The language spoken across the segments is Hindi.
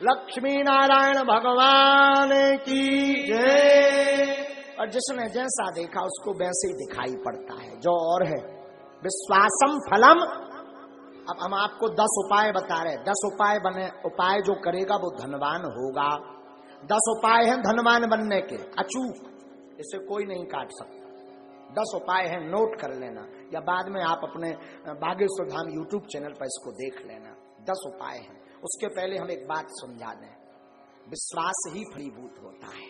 लक्ष्मी नारायण भगवान की जय। और जिसने जैसा देखा उसको वैसे ही दिखाई पड़ता है, जो और है। विश्वासम फलम। अब हम आपको 10 उपाय बता रहे हैं। 10 उपाय बने, उपाय जो करेगा वो धनवान होगा। 10 उपाय हैं धनवान बनने के, अचूक, इसे कोई नहीं काट सकता। 10 उपाय हैं, नोट कर लेना, या बाद में आप अपने बागेश्वर धाम यूट्यूब चैनल पर इसको देख लेना। 10 उपाय हैं। उसके पहले हम एक बात समझा दें, विश्वास ही फलीभूत होता है।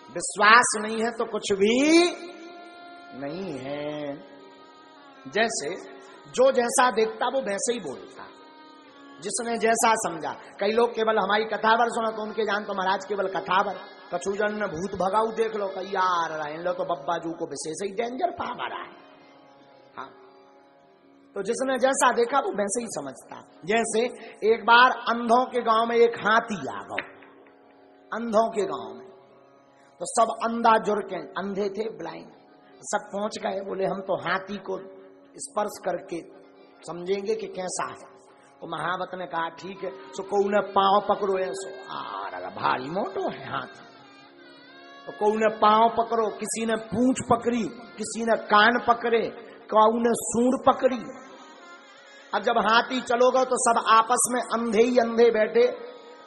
विश्वास नहीं है तो कुछ भी नहीं है। जैसे जो जैसा देखता वो वैसे ही बोलता, जिसने जैसा समझा। कई लोग केवल हमारी कथावर सुना तो उनके जान तो महाराज केवल कथावर, कछुजन ने भूत भगाऊ देख लो, कई यार इन लो तो बब्बा जू को विशेष ही डेंजर पावर है। हाँ, तो जिसने जैसा देखा वो वैसे ही समझता। जैसे एक बार अंधों के गांव में एक हाथी आ गया। अंधों के गांव में तो सब अंधा जुड़ के, अंधे थे, ब्लाइंड, सब पहुंच गए। बोले हम तो हाथी को स्पर्श करके समझेंगे कि कैसा है। तो महावत ने कहा ठीक है। सो को ने पांव पकड़ो, ऐसो भारी मोटो है हाथी। तो को ने पांव पकड़ो, किसी ने पूंछ पकड़ी, किसी ने कान पकड़े, कौ ने सूंड पकड़ी। अब जब हाथी चलोगा तो सब आपस में अंधे ही अंधे बैठे।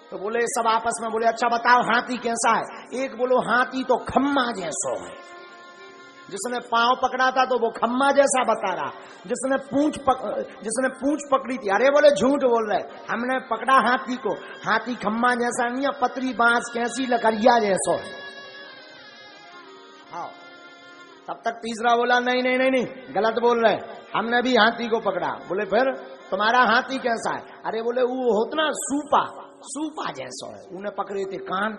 तो बोले सब आपस में बोले अच्छा बताओ हाथी कैसा है। एक बोलो हाथी तो खम्मा जैसो है। जिसने पांव पकड़ा था तो वो खम्मा जैसा बता रहा। जिसने पूंछ पकड़ी थी, अरे बोले झूठ बोल रहे, हमने पकड़ा हाथी को, हाथी खम्मा जैसा नहीं है, पतरी बांस कैसी लकड़िया जैसो है। हाँ, तब तक तीसरा बोला नहीं नहीं नहीं नहीं, गलत बोल रहे, हमने भी हाथी को पकड़ा। बोले फिर तुम्हारा हाथी कैसा है। अरे बोले वो होता ना सूपा जैसा है। उन्हें पकड़े थे कान,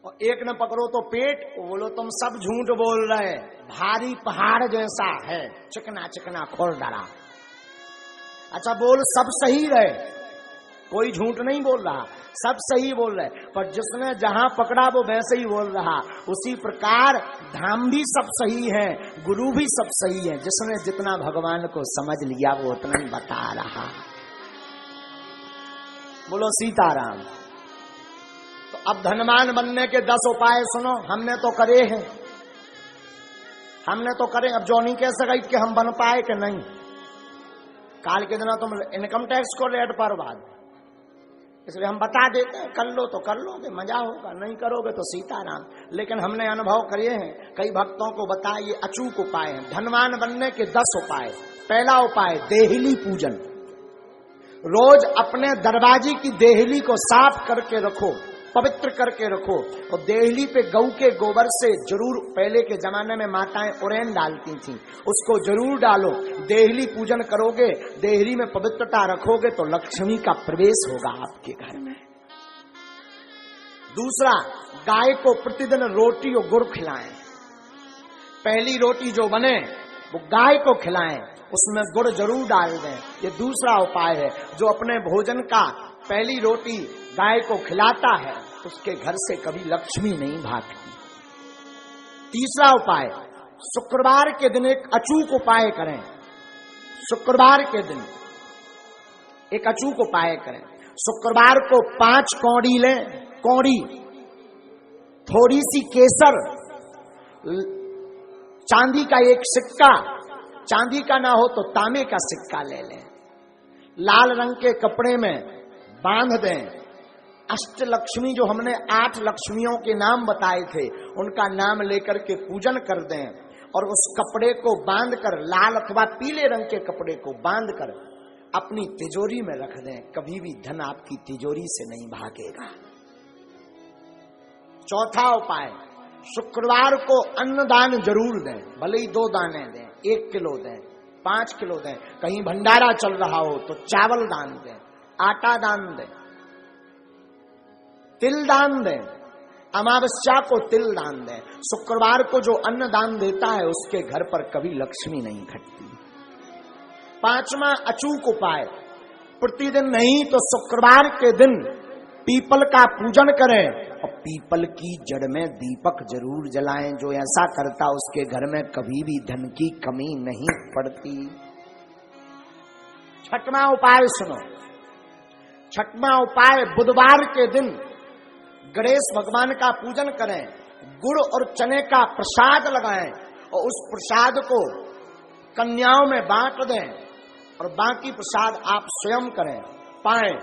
और एक ने पकड़ो तो पेट। बोलो तुम सब झूठ बोल रहे, भारी पहाड़ जैसा है, चिकना चिकना खोल डाला। अच्छा बोल सब सही रहे, कोई झूठ नहीं बोल रहा, सब सही बोल रहे, पर जिसने जहां पकड़ा वो वैसे ही बोल रहा। उसी प्रकार धाम भी सब सही है, गुरु भी सब सही है। जिसने जितना भगवान को समझ लिया वो उतना ही बता रहा। बोलो सीताराम। तो अब धनवान बनने के 10 उपाय सुनो, हमने तो करे हैं, हमने तो करे। अब जो नहीं कह सका कि हम बन पाए कि नहीं। काल के दिन तुम इनकम टैक्स को रेट पर बाद, इसलिए हम बता देते हैं, कर लो तो कर लोगे, मजा होगा, नहीं करोगे तो सीताराम। लेकिन हमने अनुभव करे हैं, कई भक्तों को बताया, ये अचूक उपाय है धनवान बनने के 10 उपाय। पहला उपाय देहली पूजन। रोज अपने दरवाजे की देहली को साफ करके रखो, पवित्र करके रखो। और देहली पे गऊ के गोबर से जरूर, पहले के जमाने में माताएं उड़ैन डालती थी, उसको जरूर डालो। देहली पूजन करोगे, देहली में पवित्रता रखोगे तो लक्ष्मी का प्रवेश होगा आपके घर में। दूसरा, गाय को प्रतिदिन रोटी और गुड़ खिलाएं। पहली रोटी जो बने वो गाय को खिलाएं, उसमें गुड़ जरूर डाल दें। ये दूसरा उपाय है। जो अपने भोजन का पहली रोटी गाय को खिलाता है उसके घर से कभी लक्ष्मी नहीं भागती। तीसरा उपाय, शुक्रवार के दिन एक अचूक उपाय करें। शुक्रवार के दिन एक अचूक उपाय करें। शुक्रवार को 5 कौड़ी लें, कौड़ी, थोड़ी सी केसर, चांदी का एक सिक्का, चांदी का ना हो तो तांबे का सिक्का ले लें, लाल रंग के कपड़े में बांध दें। अष्टलक्ष्मी जो हमने 8 लक्ष्मियों के नाम बताए थे उनका नाम लेकर के पूजन कर दें, और उस कपड़े को बांधकर, लाल अथवा पीले रंग के कपड़े को बांधकर अपनी तिजोरी में रख दें। कभी भी धन आपकी तिजोरी से नहीं भागेगा। चौथा उपाय, शुक्रवार को अन्नदान जरूर दें, भले ही 2 दाने दें, 1 किलो दें, 5 किलो दें। कहीं भंडारा चल रहा हो तो चावल दान दें, आटा दान दें, तिल दान दें, अमावस्या को तिल दान दें। शुक्रवार को जो अन्न दान देता है उसके घर पर कभी लक्ष्मी नहीं घटती। 5वां अचूक उपाय, प्रतिदिन नहीं तो शुक्रवार के दिन पीपल का पूजन करें और पीपल की जड़ में दीपक जरूर जलाएं। जो ऐसा करता उसके घर में कभी भी धन की कमी नहीं पड़ती। 6वां उपाय सुनो। छठवां उपाय, बुधवार के दिन गणेश भगवान का पूजन करें, गुड़ और चने का प्रसाद लगाएं और उस प्रसाद को कन्याओं में बांट दें और बाकी प्रसाद आप स्वयं करें पाएं।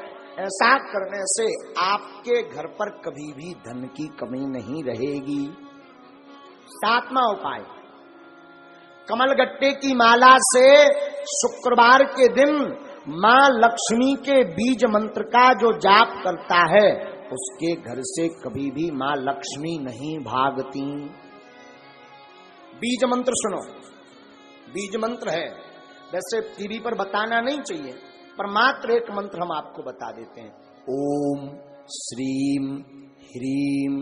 ऐसा करने से आपके घर पर कभी भी धन की कमी नहीं रहेगी। सातवां उपाय, कमलगट्टे की माला से शुक्रवार के दिन मां लक्ष्मी के बीज मंत्र का जो जाप करता है उसके घर से कभी भी मां लक्ष्मी नहीं भागती। बीज मंत्र सुनो, बीज मंत्र है, वैसे टीवी पर बताना नहीं चाहिए, पर मात्र एक मंत्र हम आपको बता देते हैं। ओम श्रीम ह्रीम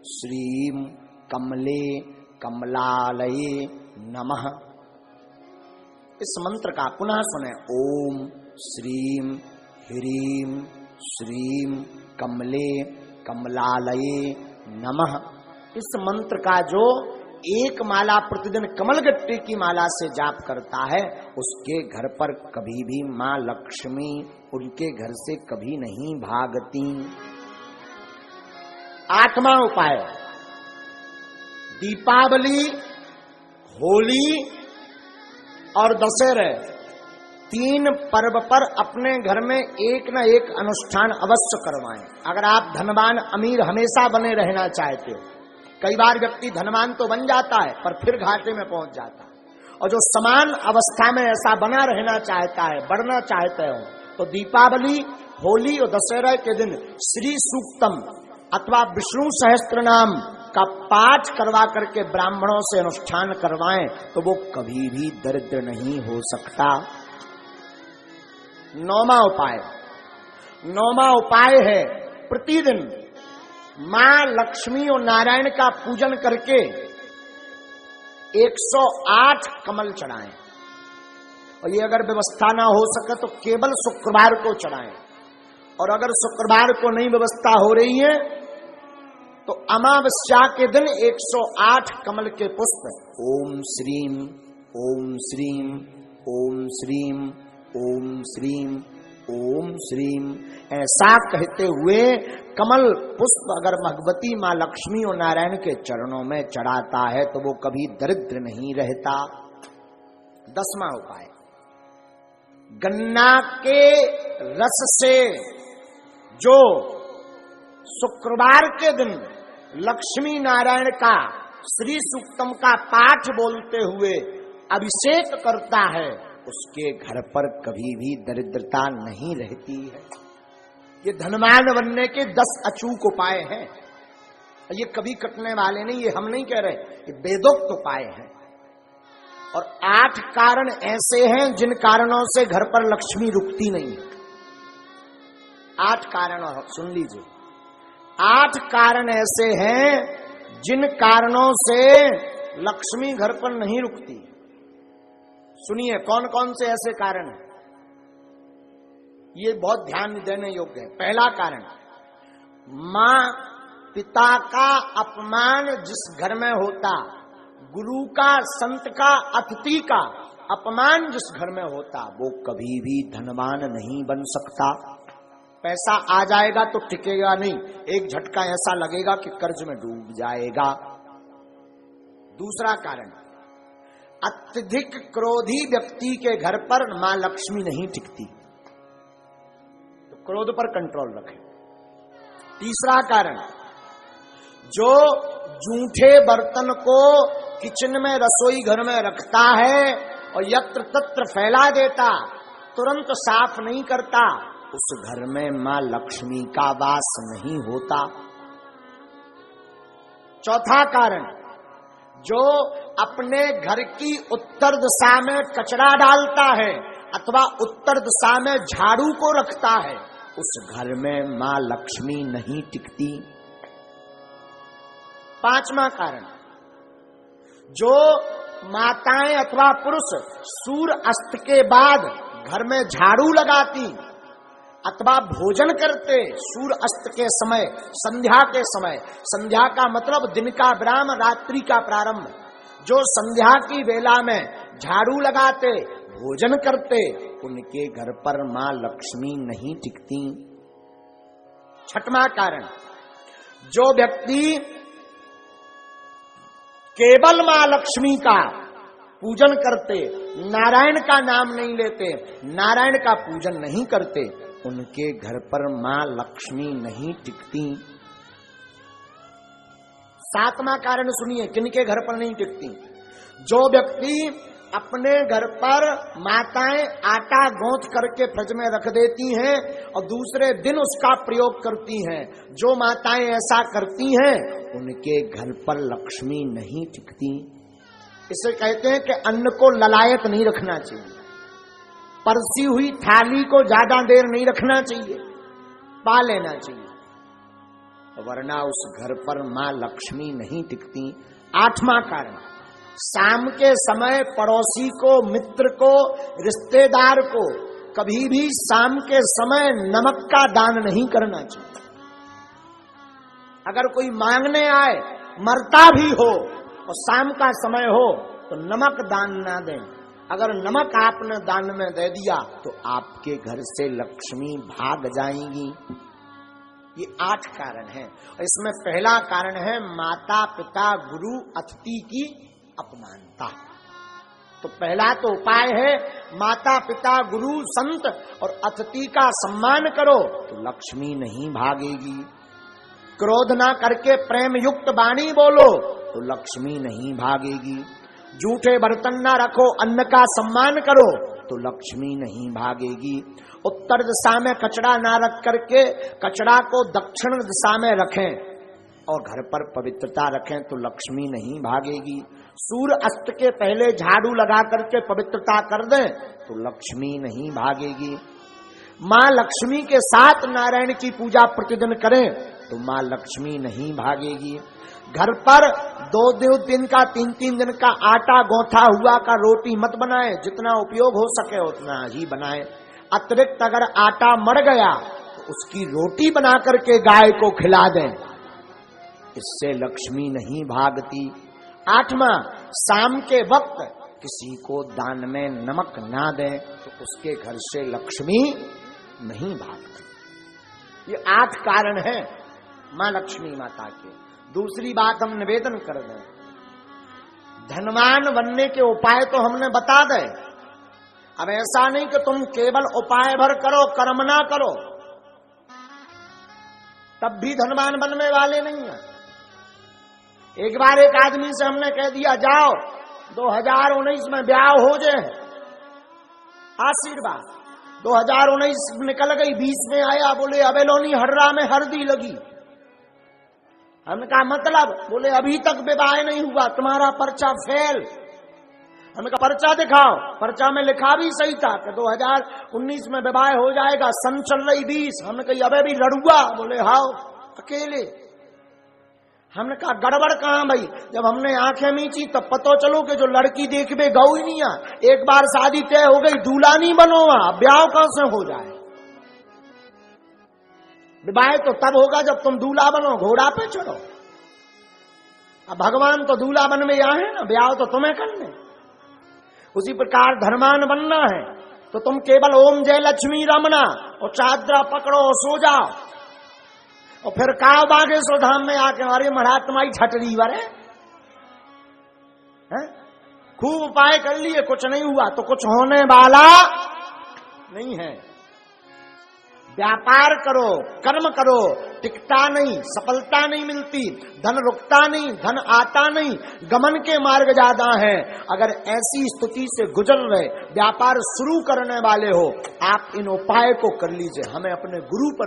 श्रीम कमले कमलालये नमः। इस मंत्र का पुनः सुने, ओम श्रीम ह्रीम श्रीम कमले कमलालये नमः। इस मंत्र का जो एक माला प्रतिदिन कमलगट्टे की माला से जाप करता है उसके घर पर कभी भी मां लक्ष्मी उनके घर से कभी नहीं भागती। आठवां उपाय, दीपावली, होली और दशहरे, तीन पर्व पर अपने घर में एक न एक अनुष्ठान अवश्य करवाएं। अगर आप धनवान अमीर हमेशा बने रहना चाहते हो, कई बार व्यक्ति धनवान तो बन जाता है पर फिर घाटे में पहुंच जाता है, और जो समान अवस्था में ऐसा बना रहना चाहता है, बढ़ना चाहते हो, तो दीपावली, होली और दशहरा के दिन श्री सूक्तम अथवा विष्णु सहस्त्र नाम का पाठ करवा करके ब्राह्मणों से अनुष्ठान करवाएं तो वो कभी भी दरिद्र नहीं हो सकता। नौवां उपाय है प्रतिदिन मां लक्ष्मी और नारायण का पूजन करके 108 कमल चढ़ाएं, और ये अगर व्यवस्था ना हो सके तो केवल शुक्रवार को चढ़ाएं, और अगर शुक्रवार को नहीं व्यवस्था हो रही है तो अमावस्या के दिन 108 कमल के पुष्प ओम श्रीम ओम श्रीम ओम श्रीम ओम श्रीम ओम श्रीम ऐसा कहते हुए कमल पुष्प अगर भगवती मां लक्ष्मी और नारायण के चरणों में चढ़ाता है तो वो कभी दरिद्र नहीं रहता। 10वां उपाय, गन्ना के रस से जो शुक्रवार के दिन लक्ष्मी नारायण का श्री सूक्तम का पाठ बोलते हुए अभिषेक करता है उसके घर पर कभी भी दरिद्रता नहीं रहती है। ये धनवान बनने के 10 अचूक उपाय हैं, ये कभी कटने वाले नहीं, ये हम नहीं कह रहे, ये वेदोक्त उपाय हैं। और 8 कारण ऐसे हैं जिन कारणों से घर पर लक्ष्मी रुकती नहीं। 8 कारण सुन लीजिए, 8 कारण ऐसे हैं जिन कारणों से लक्ष्मी घर पर नहीं रुकती। सुनिए कौन कौन से ऐसे कारण हैं, ये बहुत ध्यान देने योग्य है। पहला कारण, मां पिता का अपमान जिस घर में होता, गुरु का, संत का, अतिथि का अपमान जिस घर में होता, वो कभी भी धनवान नहीं बन सकता। पैसा आ जाएगा तो टिकेगा नहीं, एक झटका ऐसा लगेगा कि कर्ज में डूब जाएगा। दूसरा कारण, अत्यधिक क्रोधी व्यक्ति के घर पर मां लक्ष्मी नहीं टिकती, तो क्रोध पर कंट्रोल रखें। तीसरा कारण, जो जूठे बर्तन को किचन में, रसोई घर में रखता है और यत्र तत्र फैला देता, तुरंत साफ नहीं करता, उस घर में मां लक्ष्मी का वास नहीं होता। चौथा कारण, जो अपने घर की उत्तर दिशा में कचरा डालता है अथवा उत्तर दिशा में झाड़ू को रखता है, उस घर में मां लक्ष्मी नहीं टिकती। पांचवा कारण, जो माताएं अथवा पुरुष सूर्य अस्त के बाद घर में झाड़ू लगाती अथवा भोजन करते सूर्य अस्त के समय, संध्या के समय, संध्या का मतलब दिन का विराम, रात्रि का प्रारंभ, जो संध्या की वेला में झाड़ू लगाते, भोजन करते, उनके घर पर मां लक्ष्मी नहीं टिकती। छठवां कारण, जो व्यक्ति केवल मां लक्ष्मी का पूजन करते, नारायण का नाम नहीं लेते, नारायण का पूजन नहीं करते, उनके घर पर मां लक्ष्मी नहीं टिकती। सातवां कारण सुनिए, किनके घर पर नहीं टिकती? जो व्यक्ति अपने घर पर माताएं आटा गूंथ करके फ्रिज में रख देती हैं और दूसरे दिन उसका प्रयोग करती हैं, जो माताएं ऐसा करती हैं उनके घर पर लक्ष्मी नहीं टिकती। इसे कहते हैं कि अन्न को ललायत नहीं रखना चाहिए, परसी हुई थाली को ज्यादा देर नहीं रखना चाहिए, पा लेना चाहिए, वरना उस घर पर मां लक्ष्मी नहीं टिकती। आठवां कारण, शाम के समय पड़ोसी को, मित्र को, रिश्तेदार को कभी भी शाम के समय नमक का दान नहीं करना चाहिए। अगर कोई मांगने आए, मरता भी हो और शाम का समय हो तो नमक दान ना दें। अगर नमक आपने दान में दे दिया तो आपके घर से लक्ष्मी भाग जाएंगी। ये 8 कारण हैं। इसमें पहला कारण है माता पिता गुरु अतिथि की अपमानता। तो पहला तो उपाय है माता पिता गुरु संत और अतिथि का सम्मान करो तो लक्ष्मी नहीं भागेगी। क्रोध ना करके प्रेम युक्त वाणी बोलो तो लक्ष्मी नहीं भागेगी। झूठे बर्तन ना रखो, अन्न का सम्मान करो तो लक्ष्मी नहीं भागेगी। उत्तर दिशा में कचरा ना रख करके कचरा को दक्षिण दिशा में रखें और घर पर पवित्रता रखें तो लक्ष्मी नहीं भागेगी। सूर्य अस्त के पहले झाड़ू लगा करके पवित्रता कर दें तो लक्ष्मी नहीं भागेगी। मां लक्ष्मी के साथ नारायण की पूजा प्रतिदिन करें तो मां लक्ष्मी नहीं भागेगी। घर पर 2 दिन का 3 दिन का आटा गौथा हुआ का रोटी मत बनाएं, जितना उपयोग हो सके उतना ही बनाएं। अतिरिक्त अगर आटा मर गया तो उसकी रोटी बना करके गाय को खिला दें, इससे लक्ष्मी नहीं भागती। 8वां, शाम के वक्त किसी को दान में नमक ना दें तो उसके घर से लक्ष्मी नहीं भागती। ये 8 कारण हैं मां लक्ष्मी माता के। दूसरी बात हम निवेदन कर दें, धनवान बनने के उपाय तो हमने बता दे। अब ऐसा नहीं कि तुम केवल उपाय भर करो, कर्म ना करो, तब भी धनवान बनने वाले नहीं है। एक बार एक आदमी से हमने कह दिया जाओ 2019 में ब्याह हो जाए, आशीर्वाद। 2019 निकल गई, 20 में आया, बोले अबेलोनी हर्रा में हल्दी लगी। हमने कहा मतलब? बोले अभी तक विवाह नहीं हुआ, तुम्हारा पर्चा फेल। हमने कहा पर्चा दिखाओ। पर्चा में लिखा भी सही था कि 2019 में विवाह हो जाएगा, सन चल रही 20। हमने कहा अबे भी लड़ुआ। बोले हाओ अकेले। हमने कहा गड़बड़ कहां भाई? जब हमने आंखें मीची तब पता चलो कि जो लड़की देखबे गौ ही नहीं आ। एक बार शादी तय हो गई, दूल्हा नहीं बनो, ब्याह कहां से हो जाए? विवाह तो तब होगा जब तुम दूल्हा बनो, घोड़ा पे चढ़ो। अब भगवान तो दूल्हा बन में यहाँ है ना, ब्याह तो तुम्हें करने। उसी प्रकार धर्मान बनना है तो तुम केवल ओम जय लक्ष्मी रमना और चादरा पकड़ो और सो जाओ और फिर काव बागेश्वर धाम में आके हमारे महाराज तुम्हारी छटरी वरे खूब उपाय कर लिए, कुछ नहीं हुआ तो कुछ होने वाला नहीं है। व्यापार करो, कर्म करो, टिकता नहीं, सफलता नहीं मिलती, धन रुकता नहीं, धन आता नहीं, गमन के मार्ग ज्यादा हैं। अगर ऐसी स्थिति से गुजर रहे, व्यापार शुरू करने वाले हो, आप इन उपाय को कर लीजिए। हमें अपने गुरु पर